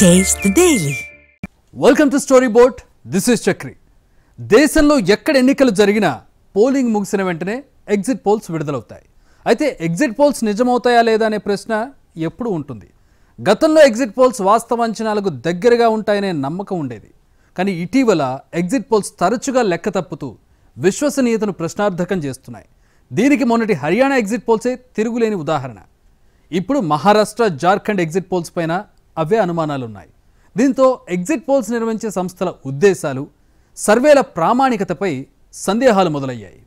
Taste the Daily. Welcome to Storyboard. This is Chakri. దేశంలో ఎక్కడ ఎన్నికలు జరిగినా పోలింగ్ ముగిసిన వెంటనే ఎగ్జిట్ పోల్స్ విడుదలవుతాయి. అయితే ఎగ్జిట్ పోల్స్ నిజమవుతాయా లేదా అనే ప్రశ్న ఎప్పుడూ ఉంటుంది. గతంలో ఎగ్జిట్ పోల్స్ వాస్తవ అంచనాలకు దగ్గరగా ఉంటాయనే నమ్మకం ఉండేది. కానీ ఇటీవల ఎగ్జిట్ పోల్స్ తరచుగా లెక్క తప్పుతూ విశ్వసనీయతను ప్రశ్నార్థకం చేస్తున్నాయి. దీనికి మొన్నటి హర్యానా ఎగ్జిట్ పోల్సే తిరుగులేని ఉదాహరణ. ఇప్పుడు మహారాష్ట్ర, జార్ఖండ్ ఎగ్జిట్ పోల్స్ పైన అవే అనుమానాలు ఉన్నాయి. దీంతో ఎగ్జిట్ పోల్స్ నిర్వహించే సంస్థల ఉద్దేశాలు, సర్వేల ప్రామాణికతపై సందేహాలు మొదలయ్యాయి.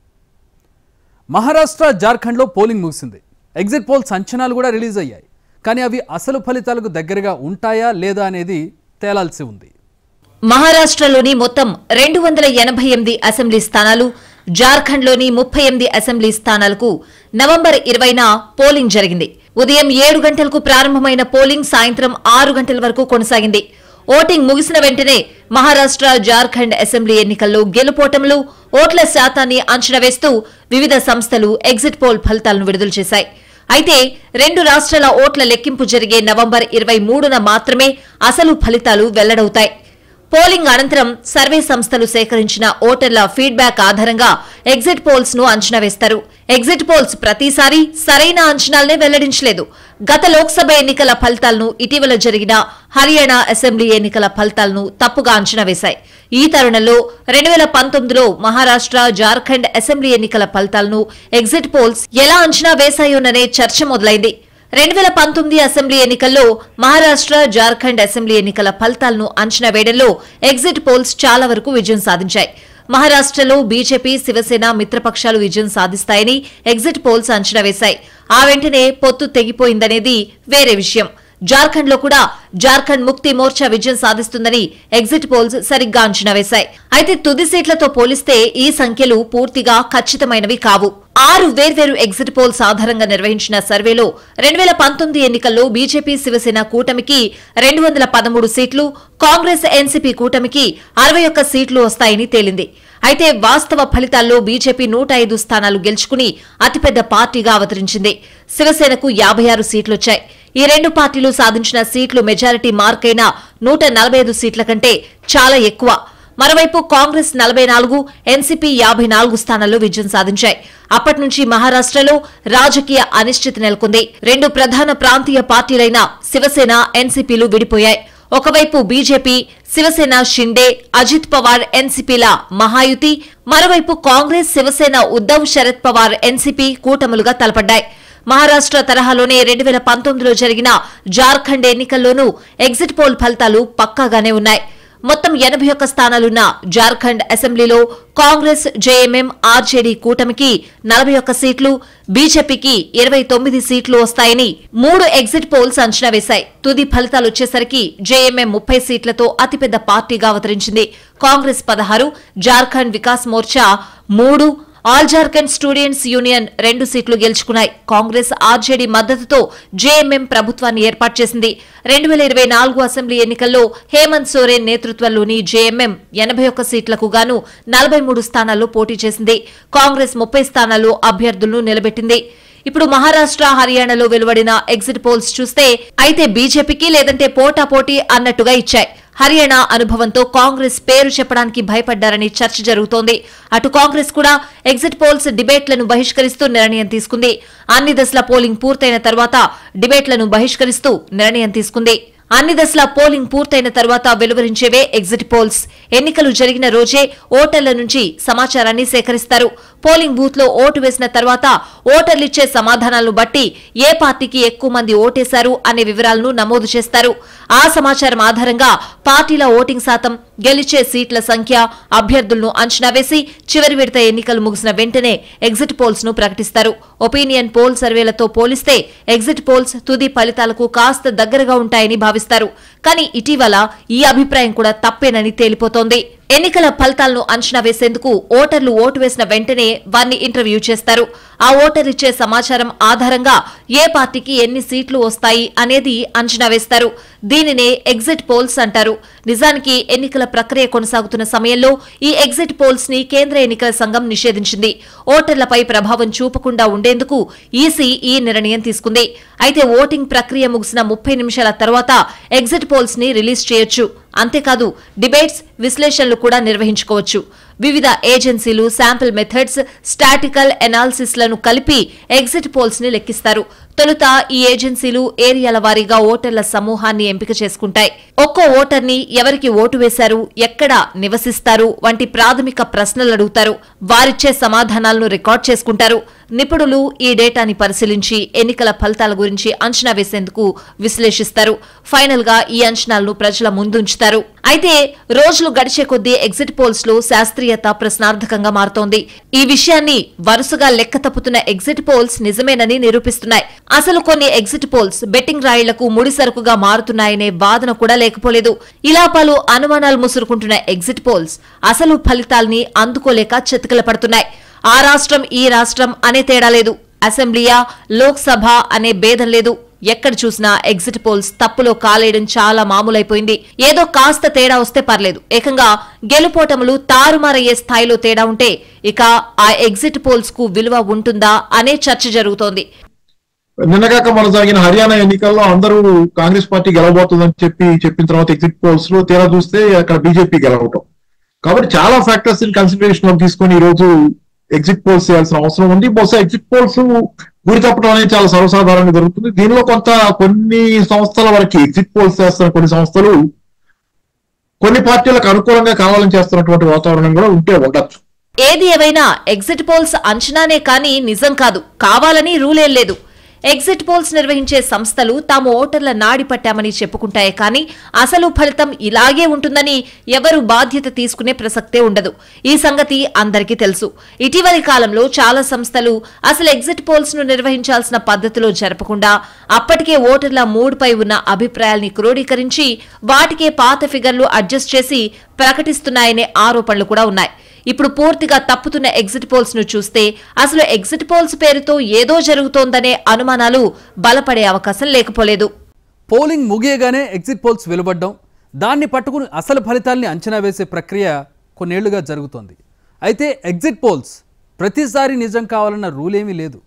మహారాష్ట్ర, జార్ఖండ్లో పోలింగ్ ముగిసింది. ఎగ్జిట్ పోల్స్ అంచనాలు కూడా రిలీజ్ అయ్యాయి. కానీ అవి అసలు ఫలితాలకు దగ్గరగా ఉంటాయా లేదా అనేది తేలాల్సి ఉంది. మహారాష్ట్రలోని మొత్తం 288 అసెంబ్లీ స్థానాలు, జార్ఖండ్లోని 38 అసెంబ్లీ స్థానాలకు నవంబర్ 20న పోలింగ్ జరిగింది. ఉదయం 7 గంటలకు ప్రారంభమైన పోలింగ్ సాయంత్రం 6 గంటల వరకు కొనసాగింది. ఓటింగ్ ముగిసిన వెంటనే మహారాష్ట్ర, జార్ఖండ్ అసెంబ్లీ ఎన్నికల్లో గెలుపోటములు, ఓట్ల శాతాన్ని అంచనా వేస్తూ వివిధ సంస్థలు ఎగ్జిట్ పోల్ ఫలితాలను విడుదల చేశాయి. అయితే రెండు రాష్ట్రాల ఓట్ల లెక్కింపు జరిగే నవంబర్ 23న మాత్రమే అసలు ఫలితాలు వెల్లడవుతాయి. పోలింగ్ అనంతరం సర్వే సంస్థలు సేకరించిన ఓటర్ల ఫీడ్బ్యాక్ ఆధారంగా ఎగ్జిట్ పోల్స్ ను అంచనా వేస్తారు. ఎగ్జిట్ పోల్స్ ప్రతిసారి సరైన అంచనాలనే వెల్లడించలేదు. గత లోక్సభ ఎన్నికల ఫలితాలను, ఇటీవల జరిగిన హర్యానా అసెంబ్లీ ఎన్నికల ఫలితాలను తప్పుగా అంచనా వేశాయి. ఈ తరుణంలో 2019లో మహారాష్ట్ర, జార్ఖండ్ అసెంబ్లీ ఎన్నికల ఫలితాలను ఎగ్జిట్ పోల్స్ ఎలా అంచనా వేశాయోననే చర్చ మొదలైంది. 2019 అసెంబ్లీ ఎన్నికల్లో మహారాష్ట్ర, జార్ఖండ్ అసెంబ్లీ ఎన్నికల ఫలితాలను అంచనా వేయడంలో ఎగ్జిట్ పోల్స్ చాలా వరకు విజయం సాధించాయి. మహారాష్ట్రలో బీజేపీ, శివసేన మిత్రపక్షాలు విజయం సాధిస్తాయని ఎగ్జిట్ పోల్స్ అంచనా వేశాయి. ఆ వెంటనే పొత్తు తెగిపోయిందనేది వేరే విషయం. జార్ఖండ్లో కూడా జార్ఖండ్ ముక్తి మోర్చా విజయం సాధిస్తుందని ఎగ్జిట్ పోల్స్ సరిగ్గా అంచనా వేశాయి. అయితే తుది సీట్లతో పోలిస్తే ఈ సంఖ్యలు పూర్తిగా ఖచ్చితమైనవి కావు. 6 వేర్వేరు ఎగ్జిట్ పోల్స్ ఆధారంగా నిర్వహించిన సర్వేలో 2019 ఎన్నికల్లో బీజేపీ, శివసేన కూటమికి 213 సీట్లు, కాంగ్రెస్, ఎన్సీపీ కూటమికి 61 సీట్లు వస్తాయని తేలింది. అయితే వాస్తవ ఫలితాల్లో బీజేపీ 105 స్థానాలు గెలుచుకుని అతిపెద్ద పార్టీగా అవతరించింది. శివసేనకు 56 సీట్లొచ్చాయి. ఈ రెండు పార్టీలు సాధించిన సీట్లు మెజారిటీ మార్కైన 145 సీట్ల కంటే చాలా ఎక్కువ. మరోవైపు కాంగ్రెస్ 44, ఎన్సీపీ 54 స్థానాల్లో విజయం సాధించాయి. అప్పటి నుంచి మహారాష్ట్రలో రాజకీయ అనిశ్చితి నెలకొంది. రెండు ప్రధాన ప్రాంతీయ పార్టీలైన శివసేన, ఎన్సీపీలు విడిపోయాయి. ఒకవైపు బీజేపీ, శివసేన, షిండే, అజిత్ పవార్ ఎన్సీపీల మహాయుతి, మరోవైపు కాంగ్రెస్, శివసేన, ఉద్దవ్, శరద్ పవార్ ఎన్సీపీ కూటములుగా తలపడ్డాయి. మహారాష్ట్ర తరహాలోనే 2019లో జరిగిన జార్ఖండ్ ఎన్నికల్లోనూ ఎగ్జిట్ పోల్ ఫలితాలు పక్కాగానే ఉన్నాయి. మొత్తం 81 స్థానాలున్న జార్ఖండ్ అసెంబ్లీలో కాంగ్రెస్, జేఎంఎం, ఆర్జేడీ కూటమికి 41 సీట్లు, బీజేపీకి 29 సీట్లు వస్తాయని 3 ఎగ్జిట్ పోల్స్ అంచనా వేశాయి. తుది ఫలితాలు వచ్చేసరికి జేఎంఎం 30 సీట్లతో అతిపెద్ద పార్టీగా అవతరించింది. Congress 16, Jharkhand Vikas Morcha 3, all Jharkhand students union 2 సీట్లు గెలుచుకున్నాయి. కాంగ్రెస్, ఆర్జేడీ మద్దతుతో జేఎంఎం ప్రభుత్వాన్ని ఏర్పాటు చేసింది. 2024 అసెంబ్లీ ఎన్నికల్లో హేమంత్ సోరెన్ నేతృత్వంలోని జేఎంఎం 81 సీట్లకు గాను 43 స్థానాల్లో పోటీ చేసింది. కాంగ్రెస్ 30 స్థానాల్లో అభ్యర్థులను నిలబెట్టింది. ఇప్పుడు మహారాష్ట్ర, హర్యానాలో వెలువడిన ఎగ్జిట్ పోల్స్ చూస్తే అయితే బీజేపీకి లేదంటే పోటాపోటీ అన్నట్టుగా ఇచ్చాయి. హర్యానా అనుభవంతో కాంగ్రెస్ పేరు చెప్పడానికి భయపడ్డారని చర్చ జరుగుతోంది. అటు కాంగ్రెస్ కూడా ఎగ్జిట్ పోల్స్ డిబేట్లను బహిష్కరిస్తూ నిర్ణయం తీసుకుంది. అన్ని దశల పోలింగ్ పూర్తయిన తర్వాత డిబేట్లను బహిష్కరిస్తూ నిర్ణయం తీసుకుంది. అన్ని దశల పోలింగ్ పూర్తయిన తర్వాత వెలువరించేవే ఎగ్జిట్ పోల్స్. ఎన్నికలు జరిగిన రోజే ఓటర్ల నుంచి సమాచారాన్ని సేకరిస్తారు. పోలింగ్ బూత్ లో ఓటు వేసిన తర్వాత ఓటర్లిచ్చే సమాధానాలను బట్టి ఏ పార్టీకి ఎక్కువ మంది ఓటేశారు అనే వివరాలను నమోదు చేస్తారు. ఆ సమాచారం ఆధారంగా పార్టీల ఓటింగ్ శాతం, గెలిచే సీట్ల సంఖ్య, అభ్యర్థులను అంచనా వేసి చివరి విడత ఎన్నికలు ముగిసిన వెంటనే ఎగ్జిట్ పోల్స్ ను ప్రకటిస్తారు. ఒపీనియన్ పోల్ సర్వేలతో పోలిస్తే ఎగ్జిట్ పోల్స్ తుది ఫలితాలకు కాస్త దగ్గరగా ఉంటాయని భావిస్తారు. కానీ ఇటీవల ఈ అభిప్రాయం కూడా తప్పేనని తేలిపోతోంది. ఎన్నికల ఫలితాలను అంచనా వేసేందుకు ఓటర్లు ఓటు వేసిన వెంటనే వారిని ఇంటర్వ్యూ చేస్తారు. ఆ ఓటర్ ఇచ్చే సమాచారం ఆధారంగా ఏ పార్టీకి ఎన్ని సీట్లు వస్తాయి అనేది అంచనా వేస్తారు. దీనినే ఎగ్జిట్ పోల్స్ అంటారు. నిజానికి ఎన్నికల ప్రక్రియ కొనసాగుతున్న సమయంలో ఈ ఎగ్జిట్ పోల్స్ ని కేంద్ర ఎన్నికల సంఘం నిషేధించింది. ఓటర్లపై ప్రభావం చూపకుండా ఉండేందుకు ఈసీ ఈ నిర్ణయం తీసుకుంది. అయితే ఓటింగ్ ప్రక్రియ ముగిసిన 30 నిమిషాల తర్వాత ఎగ్జిట్ పోల్స్ ని రిలీజ్ చేయొచ్చు. అంతేకాదు డిబేట్స్, విశ్లేషణలు కూడా నిర్వహించుకోవచ్చు. వివిధ ఏజెన్సీలు శాంపిల్ మెథడ్స్, స్టాటికల్ ఎనాలిసిస్ లను కలిపి ఎగ్జిట్ పోల్స్ ని లెక్కిస్తారు. తొలుత ఈ ఏజెన్సీలు ఏరియాల వారీగా ఓటర్ల సమూహాన్ని ఎంపిక చేసుకుంటాయి. ఒక్కో ఓటర్ని ఎవరికి ఓటు వేశారు, ఎక్కడ నివసిస్తారు వంటి ప్రాథమిక ప్రశ్నలు అడుగుతారు. వారిచ్చే సమాధానాలను రికార్డ్ చేసుకుంటారు. నిపుణులు ఈ డేటాని పరిశీలించి ఎన్నికల ఫలితాల గురించి అంచనా వేసేందుకు విశ్లేషిస్తారు. ఫైనల్ గా ఈ అంచనాలను ప్రజల ముందుంచుతారు. అయితే రోజులు గడిచే కొద్దీ ఎగ్జిట్ పోల్స్ లో శాస్త్రీయత ప్రశ్నార్థకంగా మారుతోంది. ఈ విషయాన్ని వరుసగా లెక్క తప్పుతున్న ఎగ్జిట్ పోల్స్ నిజమేనని నిరూపిస్తున్నాయి. అసలు కొన్ని ఎగ్జిట్ పోల్స్ బెట్టింగ్ రాయిళ్లకు ముడిసరుకుగా మారుతున్నాయనే వాదన కూడా లేకపోలేదు. ఇలా పలు అనుమానాలు ముసురుకుంటున్న ఎగ్జిట్ పోల్స్ అసలు ఫలితాల్ని అందుకోలేక చతికిల పడుతున్నాయి. ఆ రాష్ట్రం ఈ రాష్ట్రం అనే తేడా లేదు. అసెంబ్లీయా, లోక్సభ అనే భేదం లేదు. ఎక్కడ చూసినా ఎగ్జిట్ పోల్స్ తప్పులో కాలేయడం చాలా మామూలైపోయింది. ఏదో కాస్త తేడా వస్తే పర్లేదు, ఏకంగా గెలుపోటములు తారుమారయ్యే స్థాయిలో తేడా ఉంటే ఇక ఆ ఎగ్జిట్ పోల్స్ కు విలువ ఉంటుందా అనే చర్చ జరుగుతోంది. నిన్నగాక మన జరిగిన హర్యానా ఎన్నికల్లో అందరూ కాంగ్రెస్ పార్టీ గెలవబోతుందని చెప్పిన తర్వాత ఎగ్జిట్ పోల్స్ లో తీరా చూస్తే అక్కడ బీజేపీ గెలవటం. కాబట్టి చాలా ఫ్యాక్టర్స్ కన్సిడరేషన్ లో తీసుకొని ఈ రోజు ఎగ్జిట్ పోల్స్ చేయాల్సిన అవసరం ఉంది. బహుశా ఎగ్జిట్ పోల్స్ గురి తప్పడం అనేది చాలా సర్వసాధారణంగా జరుగుతుంది. దీనిలో కొన్ని సంస్థల వరకు ఎగ్జిట్ పోల్స్ చేస్తున్న కొన్ని సంస్థలు కొన్ని పార్టీలకు అనుకూలంగా కావాలని చేస్తున్నటువంటి వాతావరణం కూడా ఉంటే ఉండొచ్చు. ఏది ఏవైనా ఎగ్జిట్ పోల్స్ అంచనానే కానీ నిజం కాదు, కావాలని రూలేం లేదు. ఎగ్జిట్ పోల్స్ నిర్వహించే సంస్థలు తాము ఓటర్ల నాడి పట్టామని చెప్పుకుంటాయే కానీ అసలు ఫలితం ఇలాగే ఉంటుందని ఎవరు బాధ్యత తీసుకునే ప్రసక్తే ఉండదు. ఈ సంగతి అందరికీ తెలుసు. ఇటీవలి కాలంలో చాలా సంస్థలు అసలు ఎగ్జిట్ పోల్స్ ను నిర్వహించాల్సిన పద్ధతిలో జరపకుండా అప్పటికే ఓటర్ల మూడ్పై ఉన్న అభిప్రాయాల్ని క్రోడీకరించి వాటికే పాత ఫిగర్లు అడ్జస్ట్ చేసి ప్రకటిస్తున్నాయనే ఆరోపణలు కూడా ఉన్నాయి. ఇప్పుడు పూర్తిగా తప్పుతున్న ఎగ్జిట్ పోల్స్ ను చూస్తే అసలు ఎగ్జిట్ పోల్స్ పేరుతో ఏదో జరుగుతోందనే అనుమానాలు బలపడే అవకాశం లేకపోలేదు. పోలింగ్ ముగియగానే ఎగ్జిట్ పోల్స్ వెలువడ్డం, దాన్ని పట్టుకుని అసలు ఫలితాల్ని అంచనా వేసే ప్రక్రియ కొన్నేళ్లుగా జరుగుతోంది. అయితే ఎగ్జిట్ పోల్స్ ప్రతిసారి నిజం కావాలన్న రూలేమీ లేదు.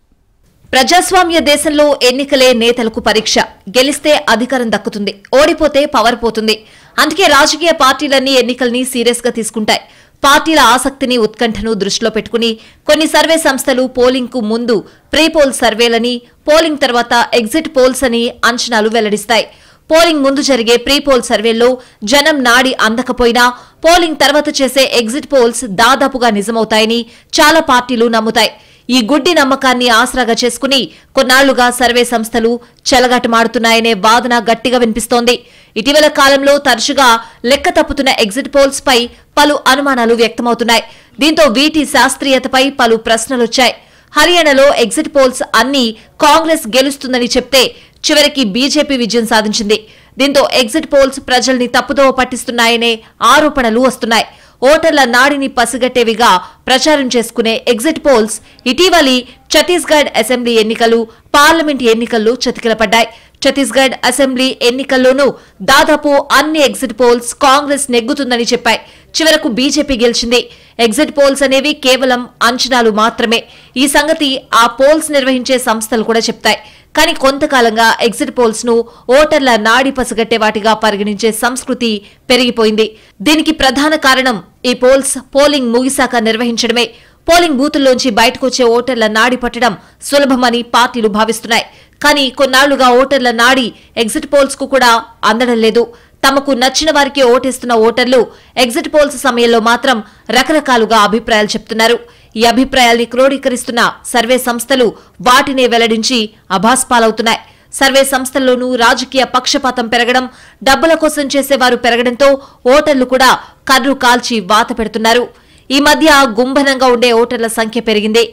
ప్రజాస్వామ్య దేశంలో ఎన్నికలే నేతలకు పరీక్ష. గెలిస్తే అధికారం దక్కుతుంది, ఓడిపోతే పవర్ పోతుంది. అందుకే రాజకీయ పార్టీలన్నీ ఎన్నికల్ని సీరియస్ గా తీసుకుంటాయి. పార్టీల ఆసక్తిని, ఉత్కంఠను దృష్టిలో పెట్టుకుని కొన్ని సర్వే సంస్థలు పోలింగ్ కు ముందు ప్రీ పోల్ సర్వేలని, పోలింగ్ తర్వాత ఎగ్జిట్ పోల్స్ అని అంచనాలు వెల్లడిస్తాయి. పోలింగ్ ముందు జరిగే ప్రీ పోల్ సర్వేల్లో జనం నాడి అందకపోయినా పోలింగ్ తర్వాత చేసే ఎగ్జిట్ పోల్స్ దాదాపుగా నిజమవుతాయని చాలా పార్టీలు నమ్ముతాయి. ఈ గుడ్డి నమ్మకాన్ని ఆసరాగా చేసుకుని కొన్నాళ్లుగా సర్వే సంస్థలు చెలగాటమాడుతున్నాయనే వాదన గట్టిగా వినిపిస్తోంది. ఇటీవల కాలంలో తరచుగా లెక్క తప్పుతున్న ఎగ్జిట్ పోల్స్ పై పలు అనుమానాలు వ్యక్తమవుతున్నాయి. దీంతో వీటి శాస్త్రీయతపై పలు ప్రశ్నలొచ్చాయి. హర్యానాలో ఎగ్జిట్ పోల్స్ అన్ని కాంగ్రెస్ గెలుస్తుందని చెప్తే చివరికి బీజేపీ విజయం సాధించింది. దీంతో ఎగ్జిట్ పోల్స్ ప్రజల్ని తప్పుదోవ పట్టిస్తున్నాయనే ఆరోపణలు వస్తున్నాయి. ఓటర్ల నాడిని పసిగట్టేవిగా ప్రచారం చేసుకునే ఎగ్జిట్ పోల్స్ ఇటీవలి ఛత్తీస్గఢ్ అసెంబ్లీ ఎన్నికలు, పార్లమెంట్ ఎన్నికల్లో చతికిలపడ్డాయి. ఛత్తీస్గఢ్ అసెంబ్లీ ఎన్నికల్లోనూ దాదాపు అన్ని ఎగ్జిట్ పోల్స్ కాంగ్రెస్ నెగ్గుతుందని చెప్పాయి. చివరకు బీజేపీ గెలిచింది. ఎగ్జిట్ పోల్స్ అనేవి కేవలం అంచనాలు మాత్రమే. ఈ సంగతి ఆ పోల్స్ నిర్వహించే సంస్థలు కూడా చెప్తాయి. కానీ కొంతకాలంగా ఎగ్జిట్ పోల్స్ ను ఓటర్ల నాడి పసిగట్టే వాటిగా పరిగణించే సంస్కృతి పెరిగిపోయింది. దీనికి ప్రధాన కారణం ఈ పోల్స్ పోలింగ్ ముగిశాక నిర్వహించడమే. పోలింగ్ బూతుల్లోంచి బయటకొచ్చే ఓటర్ల నాడి పట్టడం సులభమని పార్టీలు భావిస్తున్నాయి. కానీ కొన్నాళ్లుగా ఓటర్ల నాడి ఎగ్జిట్ పోల్స్ కు కూడా అందడం లేదు. తమకు నచ్చిన వారికి ఓటేస్తున్న ఓటర్లు ఎగ్జిట్ పోల్స్ సమయంలో మాత్రం రకరకాలుగా అభిప్రాయాలు చెప్తున్నారు. ఈ అభిప్రాయాల్ని క్రోడీకరిస్తున్న సర్వే సంస్థలు వాటినే వెల్లడించి అభాస్పాలవుతున్నాయి. సర్వే సంస్థల్లోనూ రాజకీయ పక్షపాతం పెరగడం, డబ్బుల కోసం చేసేవారు పెరగడంతో ఓటర్లు కూడా కర్రు కాల్చి వాత పెడుతున్నారు. ఈ మధ్య గుంభనంగా ఉండే ఓటర్ల సంఖ్య పెరిగింది.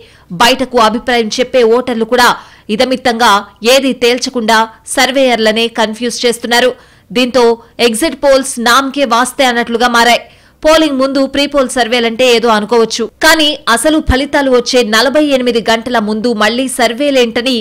బయటకు అభిప్రాయం చెప్పే ఓటర్లు కూడా ఇదమిత్తంగా ఏది తేల్చకుండా సర్వేయర్లనే కన్ఫ్యూజ్ చేస్తున్నారు. దీంతో ఎగ్జిట్ పోల్స్ నామ్కే వాస్తే అన్నట్లుగా మారాయి. పోలింగ్ ముందు ప్రీ పోల్ సర్వేలంటే ఏదో అనుకోవచ్చు, కానీ అసలు ఫలితాలు వచ్చే 48 గంటల ముందు మళ్లీ సర్వేలేంటని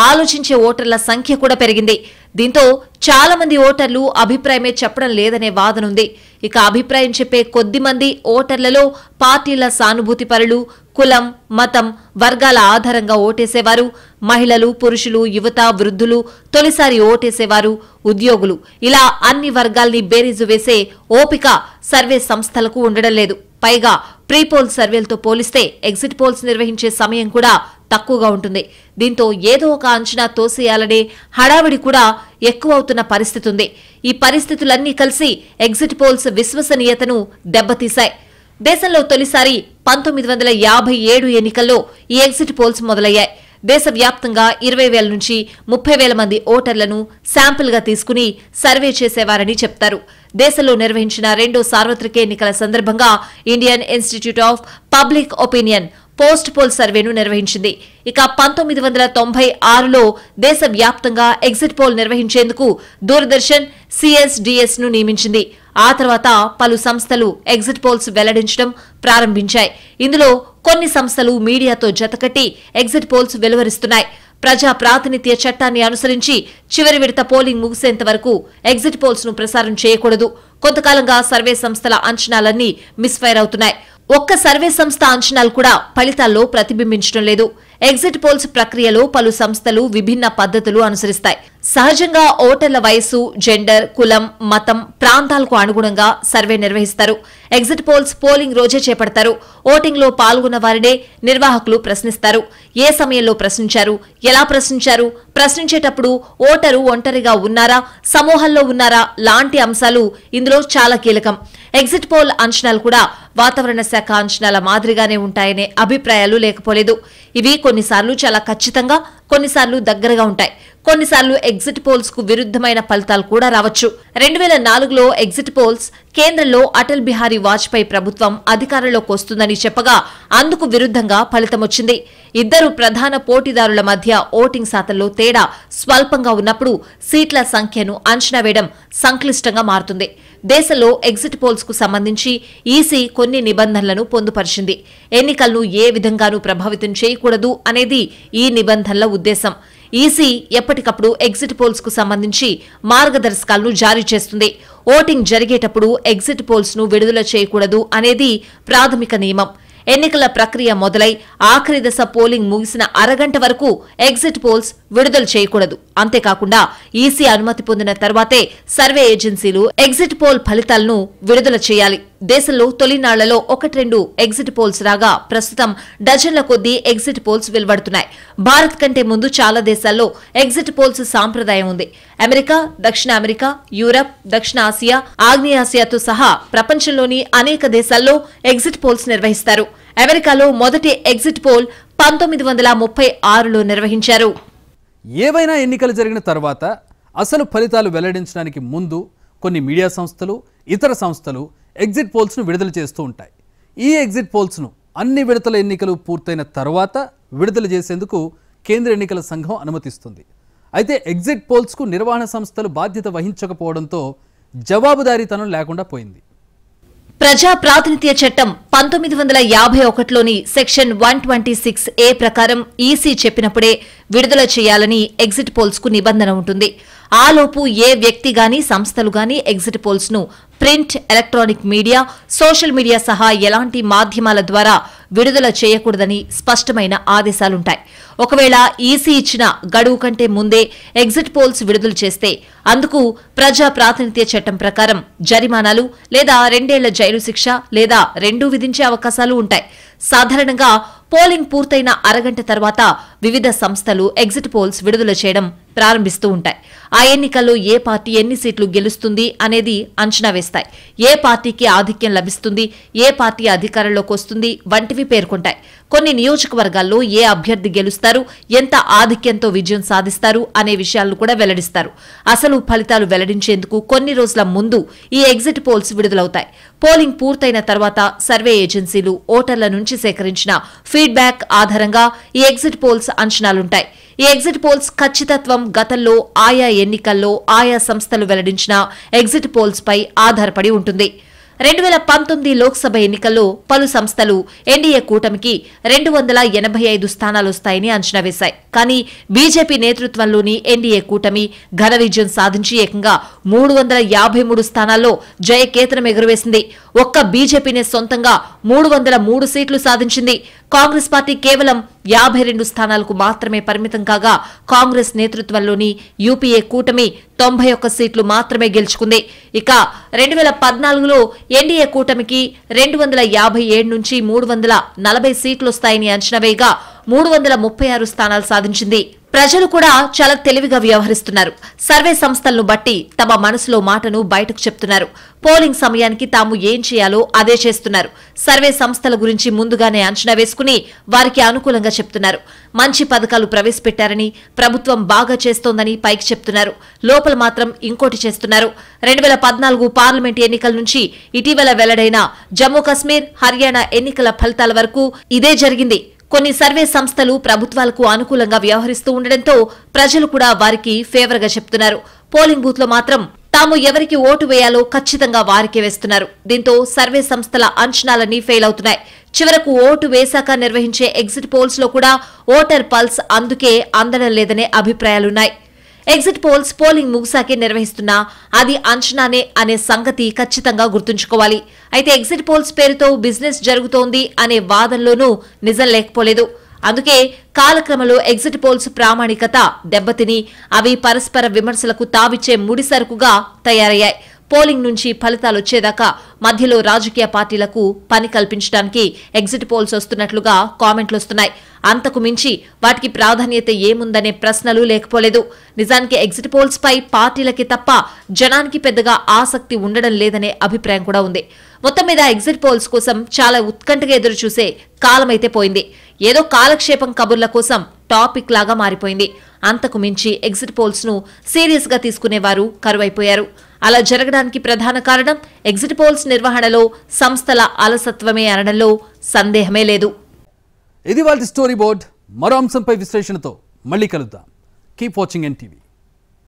ఆలోచించే ఓటర్ల సంఖ్య కూడా పెరిగింది. దీంతో చాలా మంది ఓటర్లు అభిప్రాయమే చెప్పడం లేదనే వాదనుంది. ఇక అభిప్రాయం చెప్పే కొద్ది మంది ఓటర్లలో పార్టీల సానుభూతి పరులు, కులం, మతం, వర్గాల ఆధారంగా ఓటేసేవారు, మహిళలు, పురుషులు, యువత, వృద్ధులు, తొలిసారి ఓటేసేవారు, ఉద్యోగులు ఇలా అన్ని వర్గాల్ని బేరీజు వేసే ఓపిక సర్వే సంస్థలకు ఉండడం లేదు. పైగా ప్రీపోల్ సర్వేలతో పోలిస్తే ఎగ్జిట్ పోల్స్ నిర్వహించే సమయం కూడా తక్కువగా ఉంటుంది. దీంతో ఏదో ఒక అంచనా తోసేయాలనే హడావిడి కూడా ఎక్కువవుతున్న పరిస్థితి ఉంది. ఈ పరిస్థితులన్నీ కలిసి ఎగ్జిట్ పోల్స్ విశ్వసనీయతను దెబ్బతీశాయి. దేశంలో తొలిసారి 1957 ఎన్నికల్లో ఈ ఎగ్జిట్ పోల్స్ మొదలయ్యాయి. దేశవ్యాప్తంగా 20,000 నుంచి 30,000 మంది ఓటర్లను శాంపిల్ గా తీసుకుని సర్వే చేసేవారని చెప్తారు. దేశంలో నిర్వహించిన రెండో సార్వత్రిక ఎన్నికల సందర్భంగా Indian institute of public opinion post poll సర్వేను నిర్వహించింది. ఇక 1996లో దేశవ్యాప్తంగా ఎగ్జిట్ పోల్ నిర్వహించేందుకు దూరదర్శన్ CSDS ను నియమించింది. ఆ తర్వాత పలు సంస్థలు ఎగ్జిట్ పోల్స్ వెల్లడించడం ప్రారంభించాయి. ఇందులో కొన్ని సంస్థలు మీడియాతో జతకట్టి ఎగ్జిట్ పోల్స్ వెలువరిస్తున్నాయి. ప్రజా ప్రాతినిధ్య చట్టాన్ని అనుసరించి చివరి విడత పోలింగ్ ముగిసేంత వరకు ఎగ్జిట్ పోల్స్ ను ప్రసారం చేయకూడదు. కొంతకాలంగా సర్వే సంస్థల అంచనాలన్నీ మిస్ఫైర్ అవుతున్నాయి. ఒక్క సర్వే సంస్థ అంచనాలు కూడా ఫలితాల్లో ప్రతిబింబించడం లేదు. ఎగ్జిట్ పోల్స్ ప్రక్రియలో పలు సంస్థలు విభిన్న పద్ధతులు అనుసరిస్తాయి. సహజంగా ఓటర్ల వయసు, జెండర్, కులం, మతం, ప్రాంతాలకు అనుగుణంగా సర్వే నిర్వహిస్తారు. ఎగ్జిట్ పోల్స్ పోలింగ్ రోజే చేపడతారు. ఓటింగ్ లో పాల్గొన్న వారినే నిర్వాహకులు ప్రశ్నిస్తారు. ఏ సమయంలో ప్రశ్నించారు, ఎలా ప్రశ్నించారు, ప్రశ్నించేటప్పుడు ఓటరు ఒంటరిగా ఉన్నారా, సమూహంలో ఉన్నారా లాంటి అంశాలు ఇందులో చాలా కీలకం. ఎగ్జిట్ పోల్ అంచనాలు కూడా వాతావరణ శాఖ అంచనాల మాదిరిగానే ఉంటాయనే అభిప్రాయాలు లేకపోలేదు. ఇవి కొన్నిసార్లు చాలా ఖచ్చితంగా, కొన్నిసార్లు దగ్గరగా ఉంటాయి. కొన్నిసార్లు ఎగ్జిట్ పోల్స్ కు విరుద్ధమైన ఫలితాలు కూడా రావచ్చు. 2004లో ఎగ్జిట్ పోల్స్ కేంద్రంలో అటల్ బిహారీ వాజ్పేయి ప్రభుత్వం అధికారంలోకి వస్తుందని చెప్పగా అందుకు విరుద్ధంగా ఫలితం వచ్చింది. ఇద్దరు ప్రధాన పోటీదారుల మధ్య ఓటింగ్ శాతంలో తేడా స్వల్పంగా ఉన్నప్పుడు సీట్ల సంఖ్యను అంచనా వేయడం సంక్లిష్టంగా మారుతుంది. దేశంలో ఎగ్జిట్ పోల్స్ కు సంబంధించి ఈసీ కొన్ని నిబంధనలను పొందుపరిచింది. ఎన్నికలను ఏ విధంగానూ ప్రభావితం చేయకూడదు అనేది ఈ నిబంధనల ఉద్దేశం. ఈసీ ఎప్పటికప్పుడు ఎగ్జిట్ పోల్స్ కు సంబంధించి మార్గదర్శకాలను జారీ చేస్తుంది. ఓటింగ్ జరిగేటప్పుడు ఎగ్జిట్ పోల్స్ ను విడుదల చేయకూడదు అనేది ప్రాథమిక నియమం. ఎన్నికల ప్రక్రియ మొదలై ఆఖరి దశ పోలింగ్ ముగిసిన అరగంట వరకు ఎగ్జిట్ పోల్స్ విడుదల చేయకూడదు. అంతేకాకుండా ఈసీ అనుమతి పొందిన తర్వాతే సర్వే ఏజెన్సీలు ఎగ్జిట్ పోల్ ఫలితాలను విడుదల చేయాలి. దేశంలో తొలినాళ్లలో 1-2 ఎగ్జిట్ పోల్స్ రాగా ప్రస్తుతం డజన్ల కొద్దీ ఎగ్జిట్ పోల్స్ వెలువడుతున్నాయి. భారత్ కంటే ముందు చాలా దేశాల్లో ఎగ్జిట్ పోల్స్ సాంప్రదాయం ఉంది. అమెరికా, దక్షిణ అమెరికా, యూరప్, దక్షిణ ఆసియా, ఆగ్నేయాసియాతో సహా ప్రపంచంలోని అనేక దేశాల్లో ఎగ్జిట్ పోల్స్ నిర్వహిస్తారు. అమెరికాలో మొదటి ఎగ్జిట్ పోల్ 1936లో నిర్వహించారు. ఏవైనా ఎన్నికలు జరిగిన తర్వాత అసలు ఫలితాలు వెల్లడించడానికి ముందు కొన్ని మీడియా సంస్థలు, ఇతర సంస్థలు ఎగ్జిట్ పోల్స్ను విడుదల చేస్తూ ఉంటాయి. ఈ ఎగ్జిట్ పోల్స్ను అన్ని విడతల ఎన్నికలు పూర్తయిన తర్వాత విడుదల చేసేందుకు కేంద్ర ఎన్నికల సంఘం అనుమతిస్తుంది. అయితే ఎగ్జిట్ పోల్స్కు నిర్వహణ సంస్థలు బాధ్యత వహించకపోవడంతో జవాబుదారీతనం లేకుండా పోయింది. ప్రజా ప్రాతినిధ్య చట్టం 1951లోని సెక్షన్ 126A ప్రకారం ఈసీ చెప్పినప్పుడే విడుదల చేయాలని ఎగ్జిట్ పోల్స్ కు నిబంధన ఉంటుంది. ఆలోపు ఏ వ్యక్తి గాని, సంస్థలు గాని ఎగ్జిట్ పోల్స్ ను print, electronic media, social media సహా ఎలాంటి మాధ్యమాల ద్వారా విడుదల చేయకూడదని స్పష్టమైన ఆదేశాలుంటాయి. ఒకవేళ ఈసీ ఇచ్చిన గడువు కంటే ముందే ఎగ్జిట్ పోల్స్ విడుదల చేస్తే అందుకు ప్రజా ప్రాతినిధ్య చట్టం ప్రకారం జరిమానాలు లేదా 2 ఏళ్ల జైలు శిక్ష లేదా 2 విధించే అవకాశాలు ఉంటాయి. సాధారణంగా పోలింగ్ పూర్తయిన అరగంట తర్వాత వివిధ సంస్థలు ఎగ్జిట్ పోల్స్ విడుదల చేయడం ప్రారంభిస్తూ ఉంటాయి. ఆ ఎన్నికల్లో ఏ పార్టీ ఎన్ని సీట్లు గెలుస్తుంది అనేది అంచనా వేస్తాయి. ఏ పార్టీకి ఆధిక్యం లభిస్తుంది, ఏ పార్టీ అధికారంలోకి వస్తుంది వంటివి పేర్కొంటాయి. కొన్ని నియోజకవర్గాల్లో ఏ అభ్యర్థి గెలుస్తారు, ఎంత ఆధిక్యంతో విజయం సాధిస్తారు అనే విషయాలను కూడా వెల్లడిస్తారు. అసలు ఫలితాలు వెల్లడించేందుకు కొన్ని రోజుల ముందు ఈ ఎగ్జిట్ పోల్స్ విడుదలవుతాయి. పోలింగ్ పూర్తయిన తర్వాత సర్వే ఏజెన్సీలు ఓటర్ల నుంచి సేకరించిన ఫీడ్బ్యాక్ ఆధారంగా ఈ ఎగ్జిట్ పోల్స్ అంచనాలుంటాయి. ఈ ఎగ్జిట్ పోల్స్ ఖచ్చితత్వం గతంలో ఆయా ఎన్నికల్లో ఆయా సంస్థలు వెల్లడించిన ఎగ్జిట్ పోల్స్ పై ఆధారపడి ఉంటుంది. 2019 లోక్సభ ఎన్నికల్లో పలు సంస్థలు ఎన్డీఏ కూటమికి 285 స్థానాలు వస్తాయని అంచనా వేశాయి. కానీ బీజేపీ నేతృత్వంలోని ఎన్డీఏ కూటమి ఘన విజయం సాధించి ఏకంగా 353 స్థానాల్లో జయకేతనం ఎగురవేసింది. ఒక్క బీజేపీనే సొంతంగా 303 సీట్లు సాధించింది. కాంగ్రెస్ పార్టీ కేవలం 52 స్థానాలకు మాత్రమే పరిమితం కాగా కాంగ్రెస్ నేతృత్వంలోని యూపీఏ కూటమి 91 సీట్లు మాత్రమే గెలుచుకుంది. ఇక 2014లో ఎన్డీఏ కూటమికి 257 నుంచి 340 సీట్లొస్తాయని అంచనా వేయగా 336 స్థానాలు సాధించింది. ప్రజలు కూడా చాలా తెలివిగా వ్యవహరిస్తున్నారు. సర్వే సంస్థలను బట్టి తమ మనసులో మాటను బయటకు చెప్తున్నారు. పోలింగ్ సమయానికి తాము ఏం చేయాలో అదే చేస్తున్నారు. సర్వే సంస్థల గురించి ముందుగానే అంచనా వేసుకుని వారికి అనుకూలంగా చెప్తున్నారు. మంచి పథకాలు ప్రవేశపెట్టారని, ప్రభుత్వం బాగా చేస్తోందని పైకి చెప్తున్నారు. లోపల మాత్రం ఇంకోటి చేస్తున్నారు. 2014 పార్లమెంట్ ఎన్నికల నుంచి ఇటీవల వెల్లడైన జమ్మూ కశ్మీర్, హర్యానా ఎన్నికల ఫలితాల వరకు ఇదే జరిగింది. కొన్ని సర్వే సంస్థలు ప్రభుత్వాలకు అనుకూలంగా వ్యవహరిస్తూ ఉండడంతో ప్రజలు కూడా వారికి ఫేవర్ గా చెప్తున్నారు. పోలింగ్ బూత్ లో మాత్రం తాము ఎవరికి ఓటు వేయాలో ఖచ్చితంగా వారికే వేస్తున్నారు. దీంతో సర్వే సంస్థల అంచనాలన్నీ ఫెయిల్ అవుతున్నాయి. చివరకు ఓటు వేశాక నిర్వహించే ఎగ్జిట్ పోల్స్ లో కూడా ఓటర్ పల్స్ అందుకే అందడం లేదనే అభిప్రాయాలున్నాయి. ఎగ్జిట్ పోల్స్ పోలింగ్ ముగిసాకే నిర్వహిస్తున్నా అది అంచనానే అనే సంగతి ఖచ్చితంగా గుర్తుంచుకోవాలి. అయితే ఎగ్జిట్ పోల్స్ పేరుతో బిజినెస్ జరుగుతోంది అనే వాదనలోనూ నిజం లేకపోలేదు. అందుకే కాలక్రమంలో ఎగ్జిట్ పోల్స్ ప్రామాణికత దెబ్బతిని అవి పరస్పర విమర్శలకు తావిచ్చే ముడిసరుకుగా తయారయ్యాయి. పోలింగ్ నుంచి ఫలితాలు వచ్చేదాకా మధ్యలో రాజకీయ పార్టీలకు పని కల్పించడానికి ఎగ్జిట్ పోల్స్ వస్తున్నట్లుగా కామెంట్లు వస్తున్నాయి. అంతకు మించి వాటికి ప్రాధాన్యత ఏముందనే ప్రశ్నలు లేకపోలేదు. నిజానికి ఎగ్జిట్ పోల్స్ పై పార్టీలకి తప్ప జనానికి పెద్దగా ఆసక్తి ఉండడం లేదనే అభిప్రాయం కూడా ఉంది. మొత్తం మీద ఎగ్జిట్ పోల్స్ కోసం చాలా ఉత్కంఠగా ఎదురుచూసే కాలమైతే పోయింది. ఏదో కాలక్షేపం కబుర్ల కోసం టాపిక్ లాగా మారిపోయింది. అంతకు మించి ఎగ్జిట్ పోల్స్ ను సీరియస్ గా తీసుకునేవారు కరువైపోయారు. అలా జరగడానికి ప్రధాన కారణం ఎగ్జిట్ పోల్స్ నిర్వహణలో సంస్థల అలసత్వమే అనడంలో సందేహమే లేదు. ఇది వాళ్ళ స్టోరీ బోర్డ్. మరో అంశంపై విశ్లేషణతో మళ్ళీ కలుద్దాం. Keep watching NTV.